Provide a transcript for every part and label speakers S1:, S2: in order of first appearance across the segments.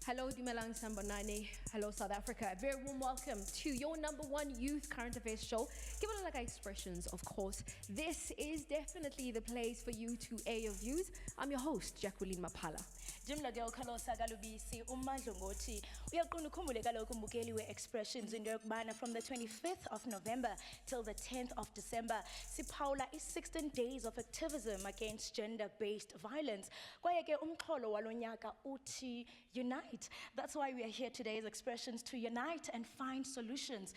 S1: Hello, Dumelang Sambonani. Hello, South Africa. A very warm welcome to your #1 youth current affairs show. Give it like expressions, of course. This is definitely the place for you to air your views. I'm your host, Jacqueline Mapala.
S2: Jimla ke ukhalosa kalubisi umandlo ngothi uyaqonda ukhumbule kaloku umbukeli we-expressions into yokubana from the 25th of November till the 10th of December siphawula i-16 days of activism against gender-based violence. Kwaye ke umxholo walonyaka uthi unite. That's why we are here today as expressions to unite and find solutions,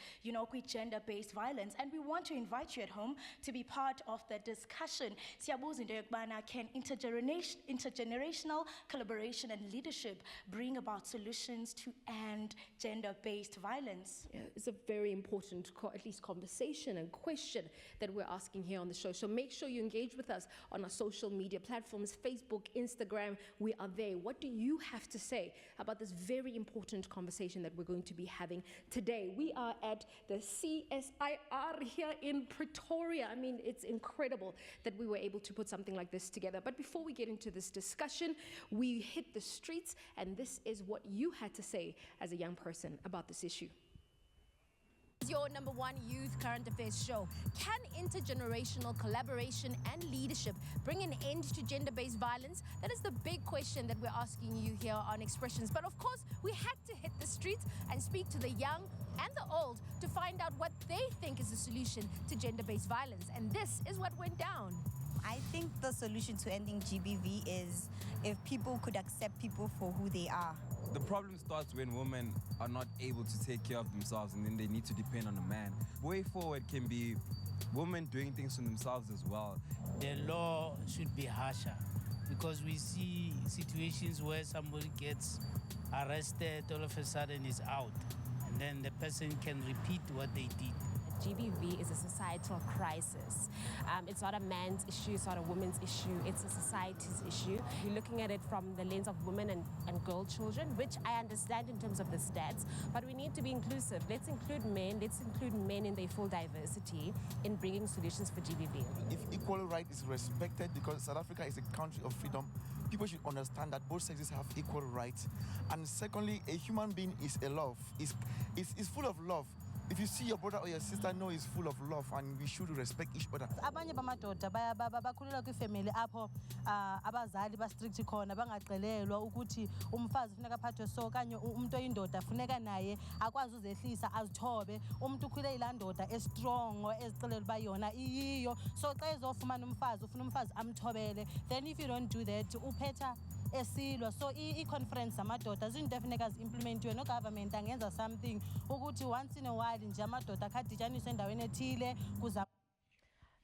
S2: with gender-based violence. And we want to invite you at home to be part of the discussion. Siyabuza into yokubana can intergenerational collaboration and leadership bring about solutions to end gender-based violence?
S1: Yeah, it's a very important, at least conversation and question that we're asking here on the show. So make sure you engage with us on our social media platforms, Facebook, Instagram. We are there. What do you have to say about this very important conversation that we're going to be having today? We are at the CSIR here in Pretoria. I mean, it's incredible that we were able to put something like this together. But before we get into this discussion, we hit the streets, and this is what you had to say as a young person about this issue. Your #1 youth current affairs show. Can intergenerational collaboration and leadership bring an end to gender-based violence? That is the big question that we're asking you here on Expressions. But of course, we had to hit the streets and speak to the young and the old to find out what they think is the solution to gender-based violence. And this is what went down.
S3: I think the solution to ending GBV is if people could accept people for who they are.
S4: The problem starts when women are not able to take care of themselves and then they need to depend on a man. Way forward can be women doing things for themselves as well.
S5: The law should be harsher because we see situations where somebody gets arrested, all of a sudden is out, and then the person can repeat what they did.
S6: GBV is a societal crisis. It's not a man's issue, it's not a woman's issue, it's a society's issue. You're looking at it from the lens of women and girl children, which I understand in terms of the stats, but we need to be inclusive. Let's include men in their full diversity in bringing solutions for GBV.
S7: If equal right is respected, because South Africa is a country of freedom, people should understand that both sexes have equal rights. And secondly, a human being is a love, is full of love. If you see your brother or your sister, know is full of love, and we should respect each other.
S8: Abanye bamadoda bakhulela kwifamily apho abazali ba strict khona bangaqelelwa ukuthi umfazi ufuneka aphathwe so kanye umuntu oyindoda funeka naye akwazi uzehlisa azithobe umuntu ukhule ilandoda strong ezicelela ba yona iyiyo so xa ezofumana umfazi ufuna umfazi amthobele. Then if you don't do that uphetha esilwa. So i-conference amadoda zinto efuneka zi-implementiwe no government angenza something ukuthi once in a while nje amadoda akadijaniswe endaweni ethile kuza.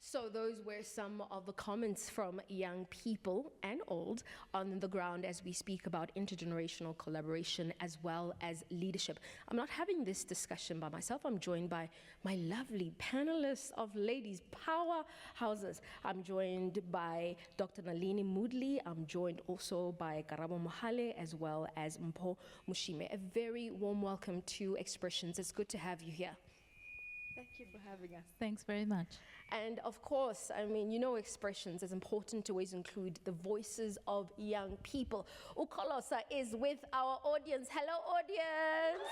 S1: So those were some of the comments from young people and old on the ground as we speak about intergenerational collaboration as well as leadership. I'm not having this discussion by myself. I'm joined by my lovely panelists of ladies powerhouses. I'm joined by Dr. Nalini Moodley. I'm joined also by Karabo Mohale as well as Mpho Mushime. A very warm welcome to Expressions. It's good to have you here.
S9: Thank you for having us. Thanks very much.
S1: And of course, I mean, Expressions is important to always include the voices of young people. Ukolosa is with our audience. Hello, audience.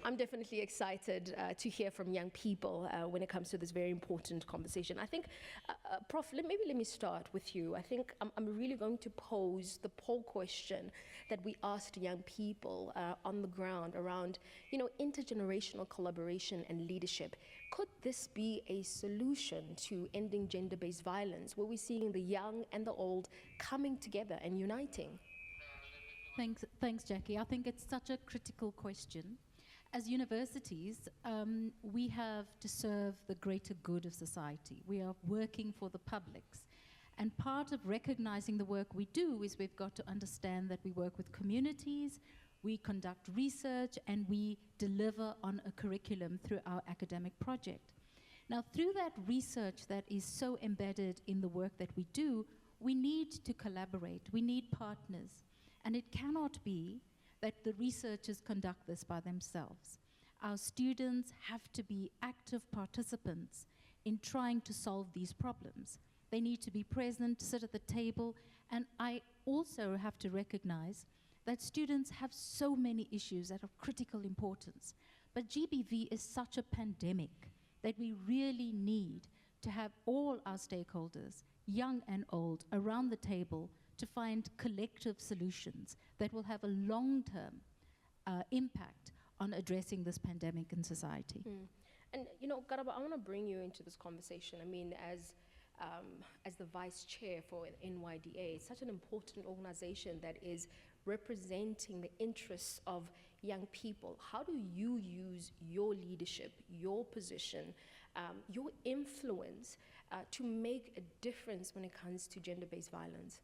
S1: I'm definitely excited to hear from young people when it comes to this very important conversation. I think, Prof, let me start with you. I think I'm really going to pose the poll question that we asked young people on the ground around, intergenerational collaboration and leadership. Could this be a solution to ending gender-based violence, where we're seeing the young and the old coming together and uniting?
S9: Thanks, Jackie. I think it's such a critical question. As universities, we have to serve the greater good of society. We are working for the publics. And part of recognizing the work we do is we've got to understand that we work with communities, we conduct research, and we deliver on a curriculum through our academic project. Now, through that research that is so embedded in the work that we do, we need to collaborate, we need partners. And it cannot be that the researchers conduct this by themselves. Our students have to be active participants in trying to solve these problems. They need to be present, sit at the table. And I also have to recognize that students have so many issues that are of critical importance. But GBV is such a pandemic that we really need to have all our stakeholders, young and old, around the table to find collective solutions that will have a long-term impact on addressing this pandemic in society.
S1: And you know, Garaba, I want to bring you into this conversation. I mean, as the vice chair for NYDA, it's such an important organization that is representing the interests of young people. How do you use your leadership, your position, your influence to make a difference when it comes to gender-based violence?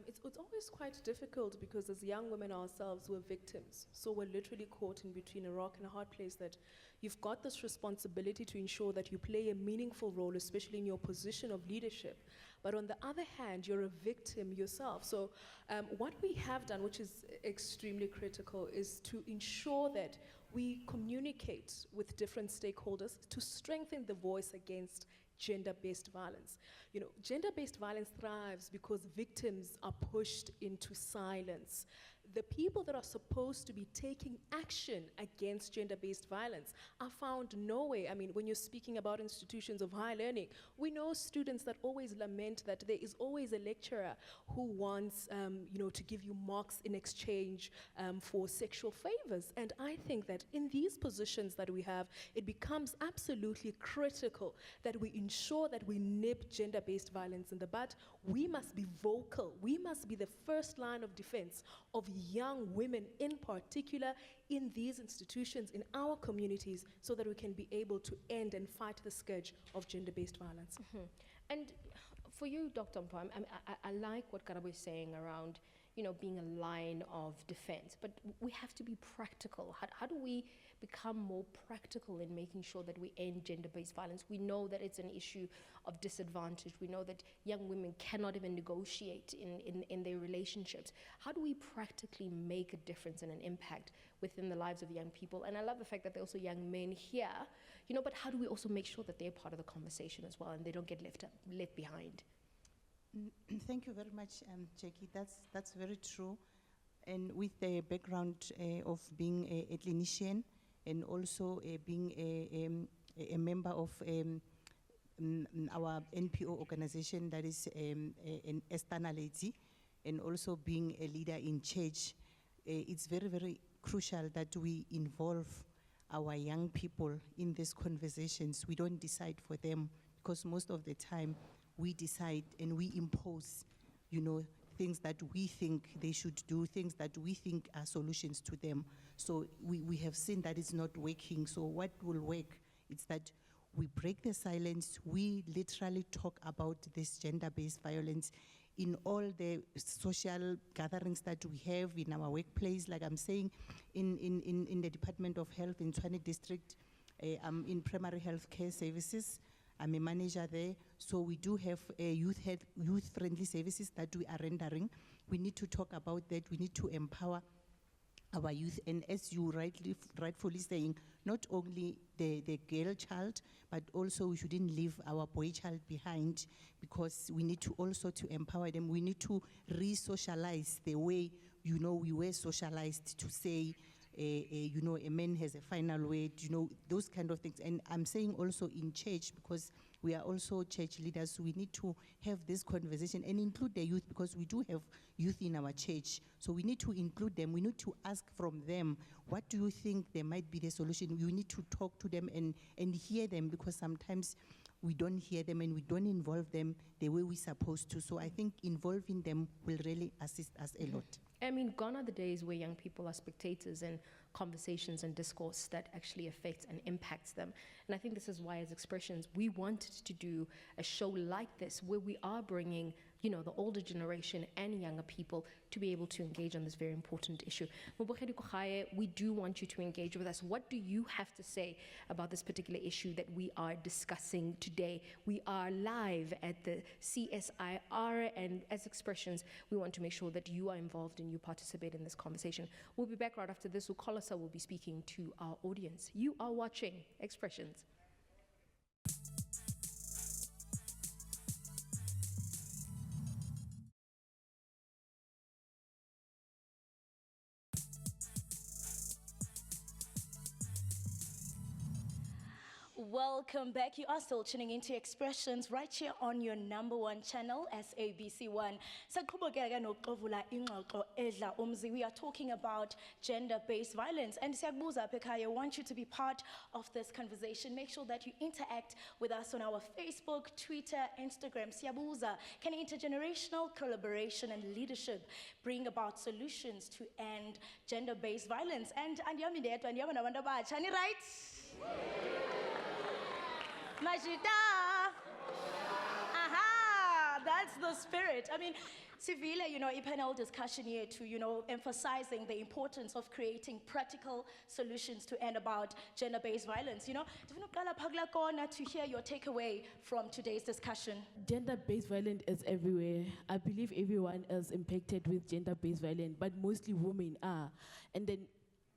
S10: It's always quite difficult because as young women ourselves, we're victims. So we're literally caught in between a rock and a hard place, that you've got this responsibility to ensure that you play a meaningful role, especially in your position of leadership. But on the other hand, you're a victim yourself. So what we have done, which is extremely critical, is to ensure that we communicate with different stakeholders to strengthen the voice against gender-based violence. You know, gender-based violence thrives because victims are pushed into silence. The people that are supposed to be taking action against gender-based violence are found nowhere. I mean, when you're speaking about institutions of higher learning, we know students that always lament that there is always a lecturer who wants, to give you marks in exchange for sexual favors. And I think that in these positions that we have, it becomes absolutely critical that we ensure that we nip gender-based violence in the bud. We must be vocal. We must be the first line of defense of young women in particular in these institutions, in our communities, so that we can be able to end and fight the scourge of gender-based violence.
S1: And for you, Dr. Mpho, I like what Karabo is saying around, being a line of defense, but we have to be practical. How do we become more practical in making sure that we end gender-based violence? We know that it's an issue of disadvantage. We know that young women cannot even negotiate in their relationships. How do we practically make a difference and an impact within the lives of young people? And I love the fact that there are also young men here, but how do we also make sure that they're part of the conversation as well and they don't get left behind?
S11: Thank you very much, Jackie. That's very true. And with the background of being a clinician and also being a member of our NPO organization that is an externality, and also being a leader in church, it's very, very crucial that we involve our young people in these conversations. We don't decide for them, because most of the time we decide and we impose, things that we think they should do, things that we think are solutions to them. So we have seen that it's not working. So what will work is that we break the silence. We literally talk about this gender-based violence in all the social gatherings that we have in our workplace. Like I'm saying, in the Department of Health in Tshwane District, I'm in primary health care services. I'm a manager there. So we do have youth-friendly services that we are rendering. We need to talk about that. We need to empower our youth. And as you rightfully saying, not only the girl child, but also we shouldn't leave our boy child behind, because we need to also to empower them. We need to re-socialize the way, we were socialized to say, a man has a final word, those kind of things. And I'm saying also in church, because we are also church leaders, so we need to have this conversation and include the youth, because we do have youth in our church. So we need to include them. We need to ask from them, what do you think there might be the solution? We need to talk to them and hear them, because sometimes we don't hear them and we don't involve them the way we're supposed to. So I think involving them will really assist us a lot.
S1: I mean, gone are the days where young people are spectators in conversations and discourse that actually affects and impacts them. And I think this is why, as Expressions, we wanted to do a show like this, where we are bringing, the older generation and younger people to be able to engage on this very important issue. Mobogedi Kogaye, we do want you to engage with us. What do you have to say about this particular issue that we are discussing today? We are live at the CSIR, and as Expressions, we want to make sure that you are involved and you participate in this conversation. We'll be back right after this. Ukolasa will be speaking to our audience. You are watching Expressions.
S2: Welcome back. You are still tuning into Expressions right here on your #1 channel, SABC1. We are talking about gender-based violence. And I want you to be part of this conversation. Make sure that you interact with us on our Facebook, Twitter, Instagram. Siyabuza, can intergenerational collaboration and leadership bring about solutions to end gender-based violence? And right? Majida! Aha! That's the spirit. I mean, Sivile, a panel discussion here to, emphasizing the importance of creating practical solutions to end about gender-based violence. To hear your takeaway from today's discussion.
S12: Gender-based violence is everywhere. I believe everyone is impacted with gender-based violence, but mostly women are. And then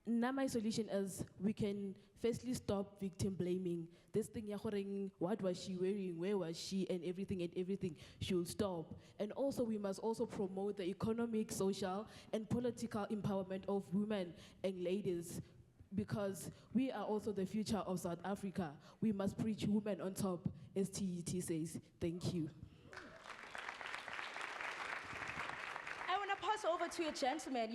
S12: now my solution is we can firstly stop victim blaming. This thing, what was she wearing, where was she, and everything should stop. And also we must also promote the economic, social, and political empowerment of women and ladies, because we are also the future of South Africa. We must preach women on top, as TET says. Thank you.
S2: Pass over to a gentleman,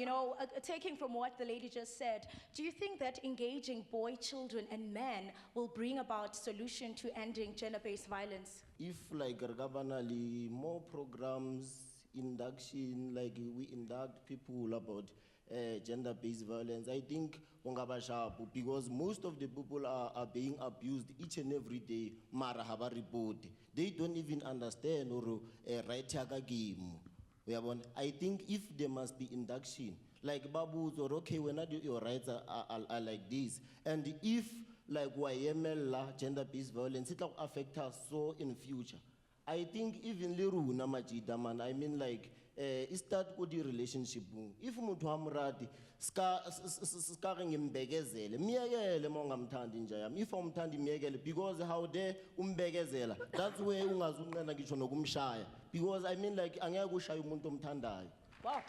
S2: taking from what the lady just said, do you think that engaging boy, children, and men will bring about solution to ending gender-based violence?
S13: If like more programs, induction, like we induct people about gender-based violence, I think because most of the people are being abused each and every day, mara haba report. They don't even understand or right game. I think if there must be induction, like Babu's or okay, when your rights are like this, and if like YML gender-based violence, it will affect us so in future. I think even Liru Namajida man, I mean like start with the relationship. If Mutuamradi scarring him begezele, miagele mongamtandi njayam, if I'm tandi miagele, because how they begezela, that's where ungazunga gichonogumshaya. Because I mean like
S2: wow.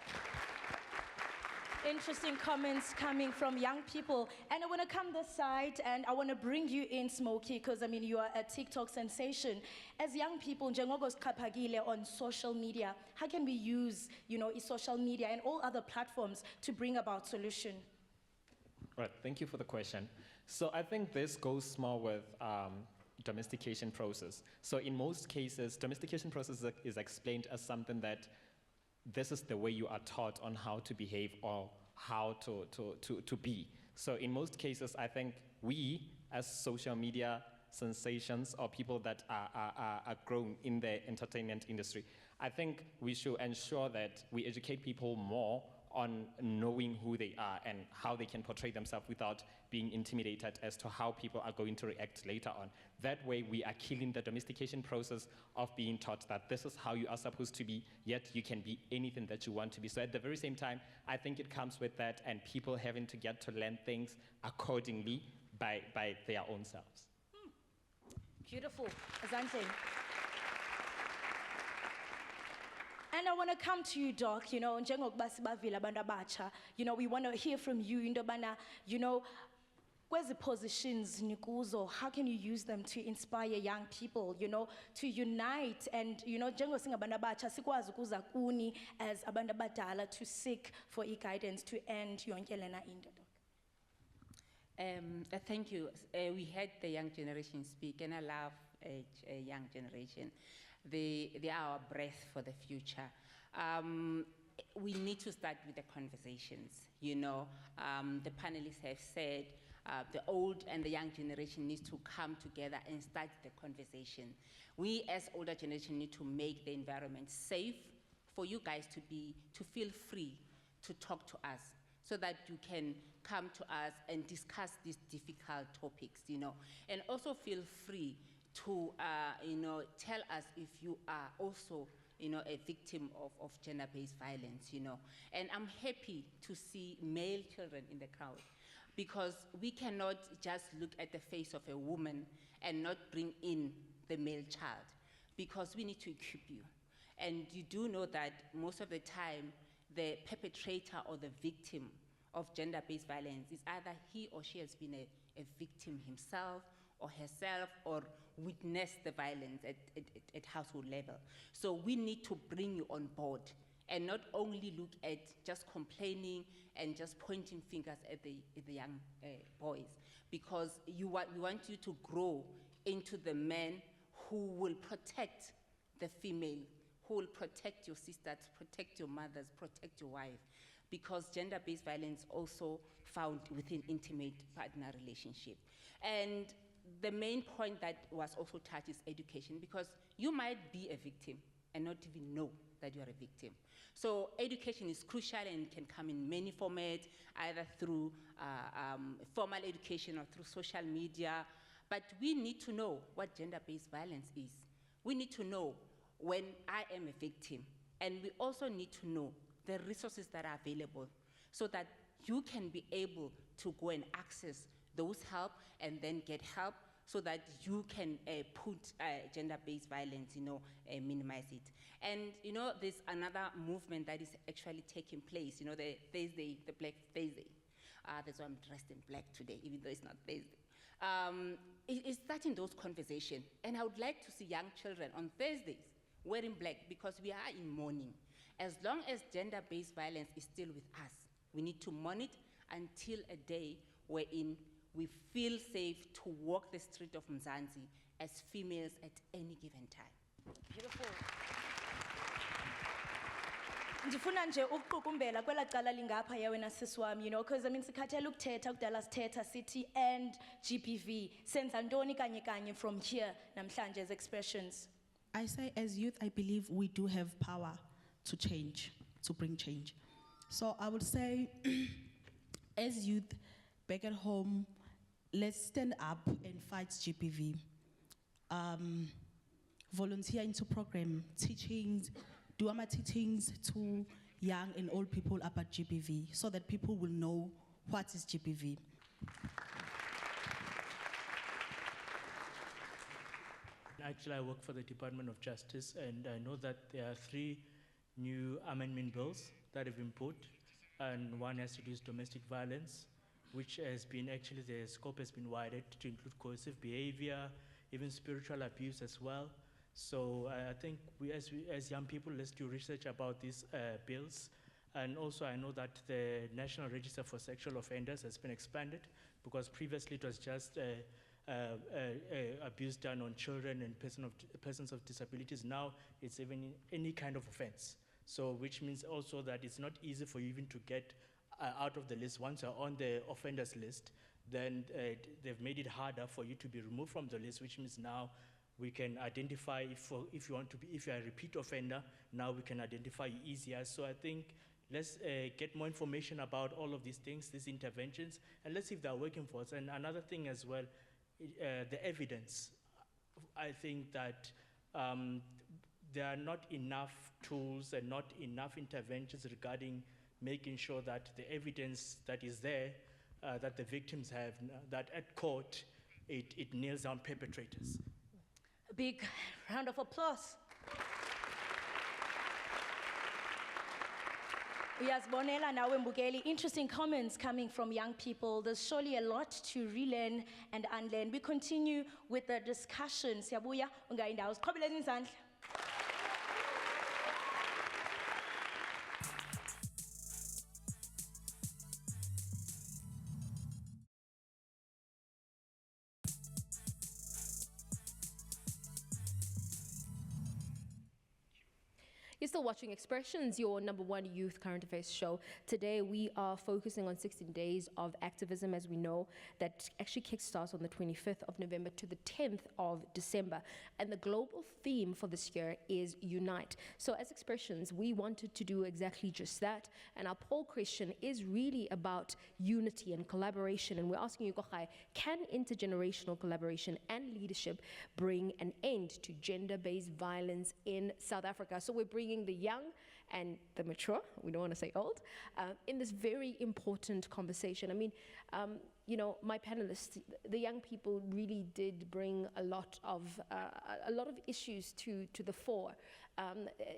S2: Interesting comments coming from young people. And I want to come this side and I want to bring you in, Smokey, because I mean you are a TikTok sensation. As young people, on social media, how can we use, social media and all other platforms to bring about solution?
S14: Right, thank you for the question. So I think this goes more with domestication process. So in most cases, domestication process is explained as something that this is the way you are taught on how to behave or how to be. So in most cases, I think we, as social media sensations or people that are grown in the entertainment industry, I think we should ensure that we educate people more on knowing who they are and how they can portray themselves without being intimidated as to how people are going to react later on. That way we are killing the domestication process of being taught that this is how you are supposed to be, yet you can be anything that you want to be. So at the very same time, I think it comes with that and people having to get to learn things accordingly by their own selves.
S2: Beautiful. Asante. And I want to come to you, Doc, we want to hear from you, where's the positions, Nikuzo, how can you use them to inspire young people, to unite and, as to seek for guidance to end yonkelena in the
S15: Thank you. We had the young generation speak, and I love a young generation. They are our breath for the future. We need to start with the conversations. The panelists have said the old and the young generation needs to come together and start the conversation. We as older generation need to make the environment safe for you guys to feel free to talk to us, so that you can come to us and discuss these difficult topics, and also feel free to, tell us if you are also, a victim of gender-based violence, And I'm happy to see male children in the crowd, because we cannot just look at the face of a woman and not bring in the male child, because we need to equip you. And you do know that most of the time, the perpetrator or the victim of gender-based violence is either he or she has been a victim himself, or herself or witness the violence at household level. So we need to bring you on board and not only look at just complaining and just pointing fingers at the young boys, because we want you to grow into the man who will protect the female, who will protect your sisters, protect your mothers, protect your wife, because gender-based violence also found within intimate partner relationship. And the main point that was also touched is education, because you might be a victim and not even know that you are a victim. So education is crucial and can come in many formats, either through formal education or through social media. But we need to know what gender-based violence is. We need to know when I am a victim, and we also need to know the resources that are available so that you can be able to go and access those help and then get help so that you can put gender-based violence, minimize it. And, there's another movement that is actually taking place, the Thursday, the Black Thursday. That's why I'm dressed in black today, even though it's not Thursday. It's starting those conversations. And I would like to see young children on Thursdays wearing black, because we are in mourning. As long as gender-based violence is still with us, we need to mourn it until a day wherein we feel safe to walk the street of Mzansi as females at any given time.
S2: Beautiful. Ndifuna nje ukuqukumbela kwela cala lingapha yawena sisi wami, because sikhathela ukuthetha kudala sithetha sithi and GBV senza ntoni kanye kanye from here namhlanje as expressions.
S16: I say, as youth, I believe we do have power to change, to bring change. So I would say, as youth back at home, let's stand up and fight GBV. Volunteer into program, teachings, do our teachings to young and old people about GBV so that people will know what is GBV.
S17: Actually, I work for the Department of Justice, and I know that there are 3 new amendment bills that have been put, and one has to do with domestic violence, which has been, actually the scope has been widened to include coercive behavior, even spiritual abuse as well. So I think we as young people, let's do research about these bills. And also I know that the National Register for Sexual Offenders has been expanded, because previously it was just abuse done on children and persons of disabilities. Now it's even any kind of offense. So which means also that it's not easy for you even to get out of the list. Once you're on the offenders list, then they've made it harder for you to be removed from the list, which means now we can identify if you're a repeat offender, now we can identify you easier. So I think let's get more information about all of these things, these interventions, and let's see if they're working for us. And another thing as well, the evidence. I think that there are not enough tools and not enough interventions regarding making sure that the evidence that is there, that the victims have, that at court, it nails down perpetrators.
S2: A big round of applause. Uyazibonela nawe Mbukeli, interesting comments coming from young people. There's surely a lot to relearn and unlearn. We continue with the discussion. Siyabuya, ungayindawo. Siqhobeleni izandla.
S1: You're still watching Expressions, your #1 youth current affairs show. Today we are focusing on 16 days of activism, as we know, that actually kickstarts on the 25th of November to the 10th of December. And the global theme for this year is Unite. So as Expressions, we wanted to do exactly just that. And our poll question is really about unity and collaboration. And we're asking you, Kochai, can intergenerational collaboration and leadership bring an end to gender-based violence in South Africa? So we're bringing the young and the mature, we don't want to say old, in this very important conversation. I mean, you know, my panelists, the young people really did bring a lot of issues to the fore.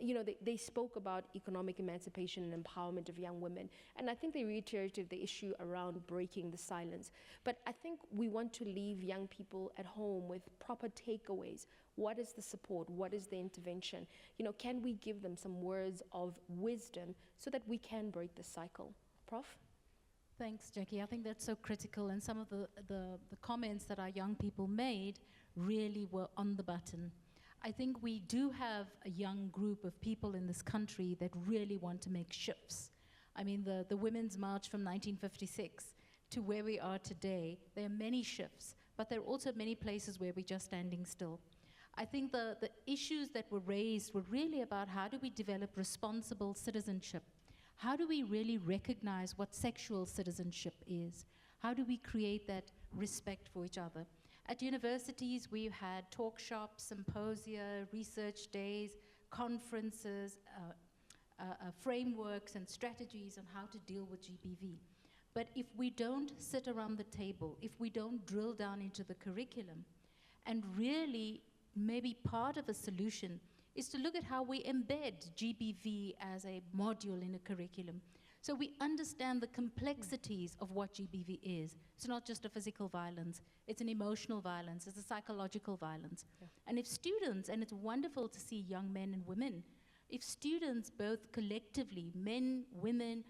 S1: You know, they spoke about economic emancipation and empowerment of young women, and I think they reiterated the issue around breaking the silence. But I think we want to leave young people at home with proper takeaways. What is the support? What is the intervention? You know, can we give them some words of wisdom so that we can break the cycle? Prof?
S9: Thanks, Jackie. I think that's so critical, and some of the comments that our young people made really were on the button. I think we do have a young group of people in this country that really want to make shifts. I mean, the Women's March from 1956 to where we are today, there are many shifts, but there are also many places where we're just standing still. I think the issues that were raised were really about how do we develop responsible citizenship? How do we really recognize what sexual citizenship is? How do we create that respect for each other? At universities, we've had talk shops, symposia, research days, conferences, frameworks and strategies on how to deal with GBV. But if we don't sit around the table, if we don't drill down into the curriculum, and really maybe part of a solution is to look at how we embed GBV as a module in a curriculum. So we understand the complexities of what GBV is. It's not just a physical violence, it's an emotional violence, it's a psychological violence. Yeah. And if students, and it's wonderful to see young men and women, if students both collectively, men, women,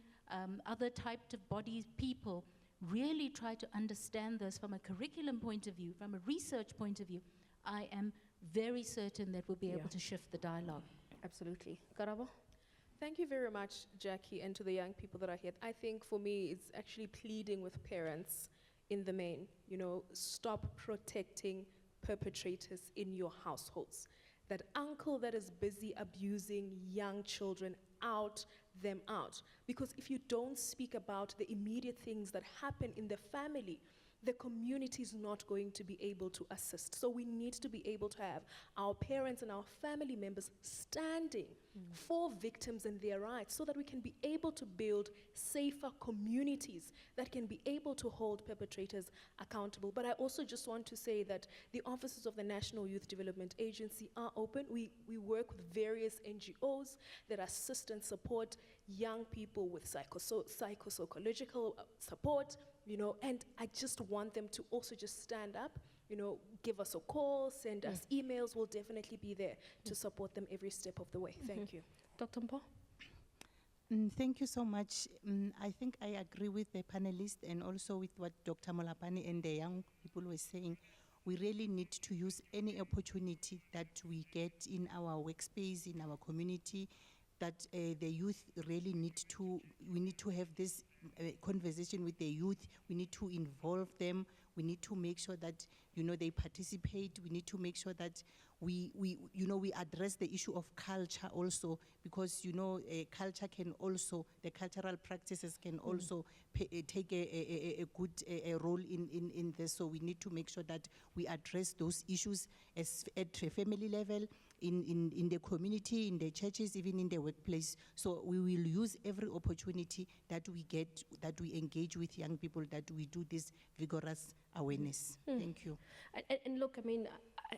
S9: other types of bodies, people, really try to understand this from a curriculum point of view, from a research point of view, I am very certain that we'll be able to shift the dialogue.
S1: Absolutely. Karabo?
S10: Thank you very much, Jackie, and to the young people that are here. I think for me, it's actually pleading with parents in the main. You know, stop protecting perpetrators in your households. That uncle that is busy abusing young children, out them out. Because if you don't speak about the immediate things that happen in the family, the community is not going to be able to assist. So we need to be able to have our parents and our family members standing for victims and their rights so that we can be able to build safer communities that can be able to hold perpetrators accountable. But I also just want to say that the offices of the National Youth Development Agency are open. We work with various NGOs that assist and support young people with psychological support, you know, and I just want them to also just stand up, you know, give us a call, send us emails. We'll definitely be there to support them every step of the way. Thank you.
S1: Dr. Mpo?
S11: Thank you so much. I think I agree with the panelists and also with what Dr. Molapane and the young people were saying. We really need to use any opportunity that we get in our workspace, in our community, that the youth really need to, we need to have this conversation with the youth. We need to involve them. We need to make sure that, you know, they participate. We need to make sure that we address the issue of culture also, because, you know, culture can also, the cultural practices can also take a good role in this. So we need to make sure that we address those issues as at a family level, in the community, in the churches, even in the workplace. So we will use every opportunity that we get, that we engage with young people, that we do this vigorous awareness. Thank you.
S1: And look, I mean,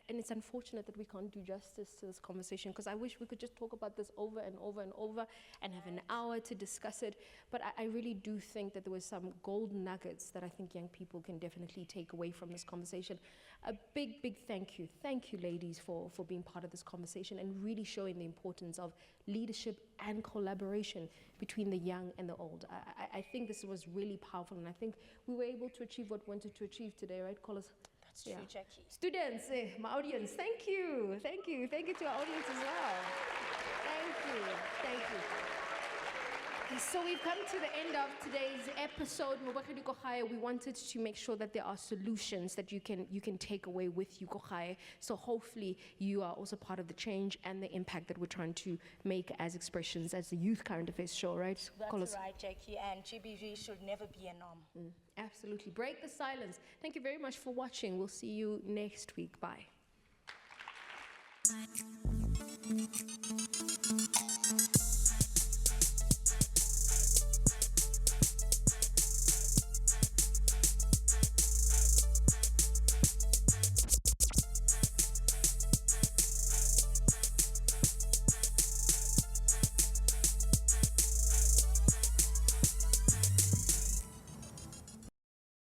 S1: and it's unfortunate that we can't do justice to this conversation, because I wish we could just talk about this over and over and over and have an hour to discuss it. But I really do think that there were some golden nuggets that I think young people can definitely take away from this conversation. A big, big thank you. Thank you, ladies, for being part of this conversation and really showing the importance of leadership and collaboration between the young and the old. I think this was really powerful, and I think we were able to achieve what we wanted to achieve today, right, Colas?
S2: That's true, Jackie.
S1: Students, my audience, thank you. Thank you. Thank you to our audience as well. Thank you. Thank you. So we've come to the end of today's episode. We wanted to make sure that there are solutions that you can take away with you. So hopefully you are also part of the change and the impact that we're trying to make as expressions as the Youth Current Affairs show, right?
S2: That's right, Jackie, and GBV should never be a norm.
S1: Absolutely. Break the silence. Thank you very much for watching. We'll see you next week. Bye.